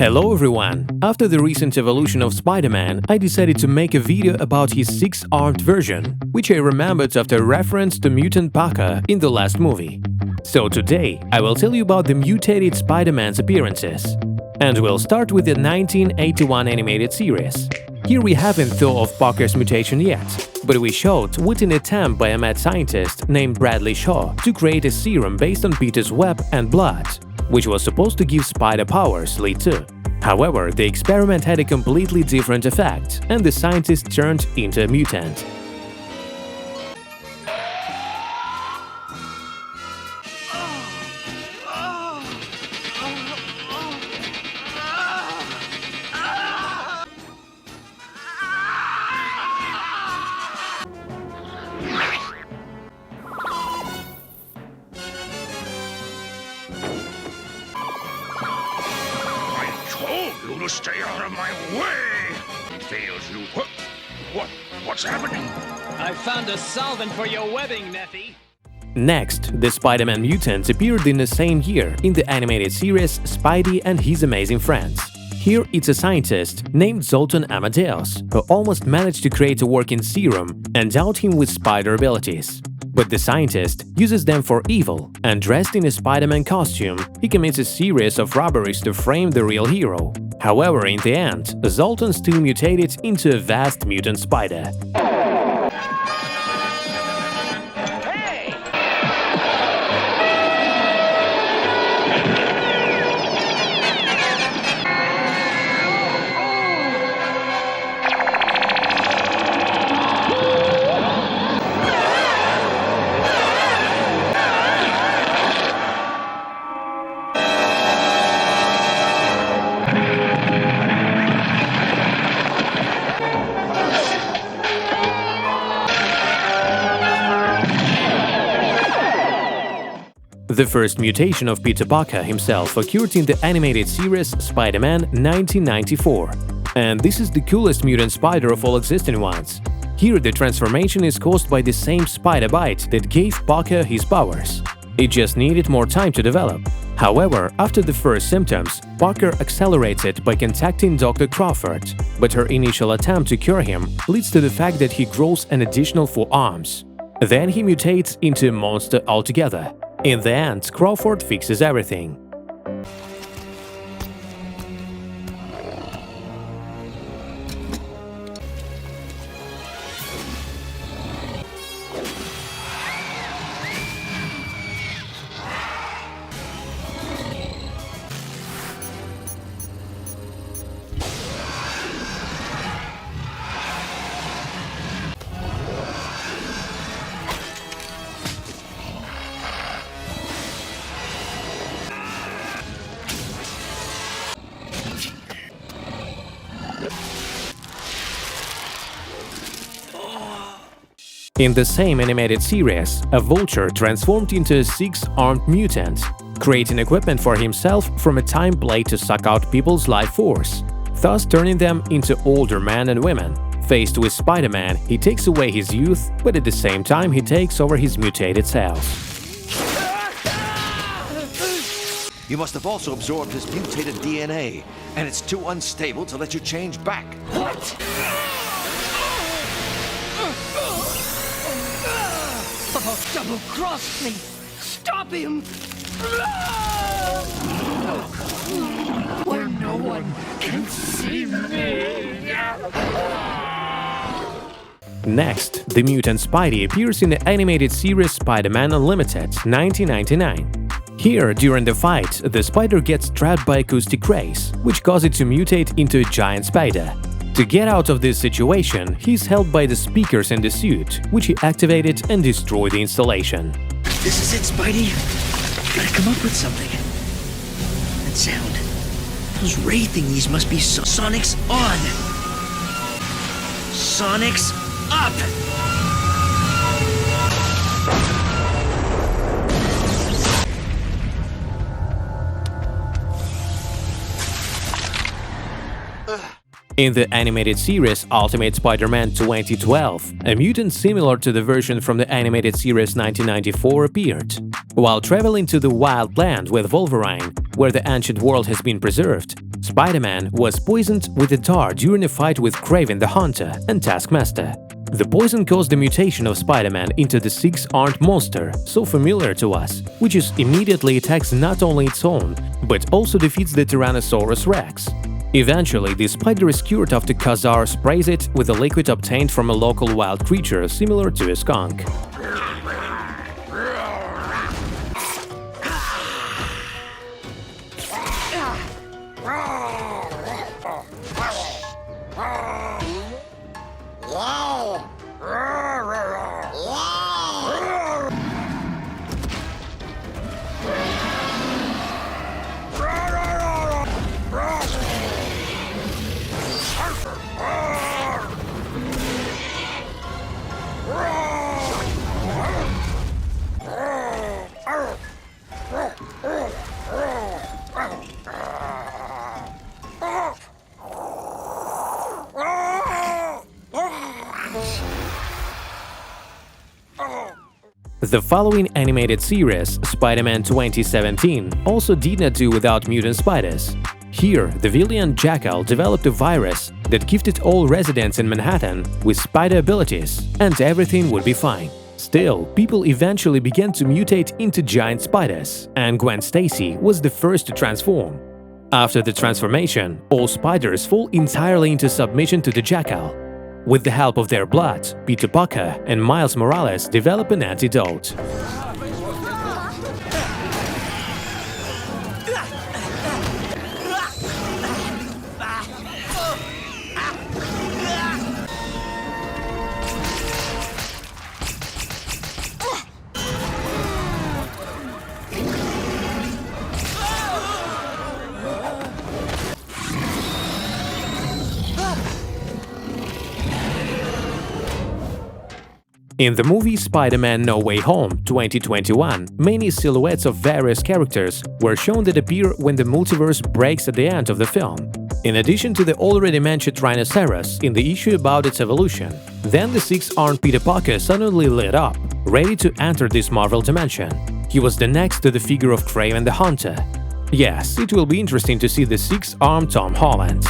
Hello everyone! After the recent evolution of Spider-Man, I decided to make a video about his six-armed version, which I remembered after a reference to mutant Parker in the last movie. So today, I will tell you about the mutated Spider-Man's appearances. And we'll start with the 1981 animated series. Here we haven't thought of Parker's mutation yet, but we showed what an attempt by a mad scientist named Bradley Shaw to create a serum based on Peter's web and blood, which was supposed to give Spider powers led to. However, the experiment had a completely different effect, and the scientist turned into a mutant. You to stay out of my way! Fails you. What's happening? I found a solvent for your webbing, Neffy. Next, the Spider-Man mutants appeared in the same year in the animated series Spidey and His Amazing Friends. Here it's a scientist named Zoltan Amadeus who almost managed to create a working serum and endowed him with spider abilities. But the scientist uses them for evil, and dressed in a Spider-Man costume, he commits a series of robberies to frame the real hero. However, in the end, Zoltan still mutated into a vast mutant spider. The first mutation of Peter Parker himself occurred in the animated series Spider-Man 1994, and this is the coolest mutant spider of all existing ones. Here the transformation is caused by the same spider bite that gave Parker his powers. It just needed more time to develop. However, after the first symptoms, Parker accelerates it by contacting Dr. Crawford, but her initial attempt to cure him leads to the fact that he grows an additional 4 arms. Then he mutates into a monster altogether. In the end, Crawford fixes everything. In the same animated series, a vulture transformed into a 6-armed mutant, creating equipment for himself from a time blade to suck out people's life force, thus turning them into older men and women. Faced with Spider-Man, he takes away his youth, but at the same time he takes over his mutated cells. You must have also absorbed his mutated DNA, and it's too unstable to let you change back. What? Oh, double-crossed me! Stop him! Where no one can see me! Next, the mutant Spidey appears in the animated series Spider-Man Unlimited 1999. Here, during the fight, the spider gets trapped by acoustic rays, which cause it to mutate into a giant spider. To get out of this situation, he's held by the speakers in the suit, which he activated and destroyed the installation. This is it, Spidey. Gotta come up with something. That sound. Those ray thingies must be Sonic's on. Sonic's up! In the animated series Ultimate Spider-Man 2012, a mutant similar to the version from the animated series 1994 appeared. While traveling to the Wild Land with Wolverine, where the ancient world has been preserved, Spider-Man was poisoned with a dart during a fight with Kraven the Hunter and Taskmaster. The poison caused the mutation of Spider-Man into the six-armed monster, so familiar to us, which immediately attacks not only its own, but also defeats the Tyrannosaurus Rex. Eventually, the spider is cured after Khazar sprays it with a liquid obtained from a local wild creature similar to a skunk. The following animated series, Spider-Man 2017, also did not do without mutant spiders. Here, the villain Jackal developed a virus that gifted all residents in Manhattan with spider abilities, and everything would be fine. Still, people eventually began to mutate into giant spiders, and Gwen Stacy was the first to transform. After the transformation, all spiders fall entirely into submission to the Jackal. With the help of their blood, Peter Parker and Miles Morales develop an antidote. In the movie Spider-Man No Way Home 2021, many silhouettes of various characters were shown that appear when the multiverse breaks at the end of the film. In addition to the already mentioned Rhinoceros in the issue about its evolution, then the six-armed Peter Parker suddenly lit up, ready to enter this Marvel dimension. He was the next to the figure of Kraven the Hunter. Yes, it will be interesting to see the six-armed Tom Holland.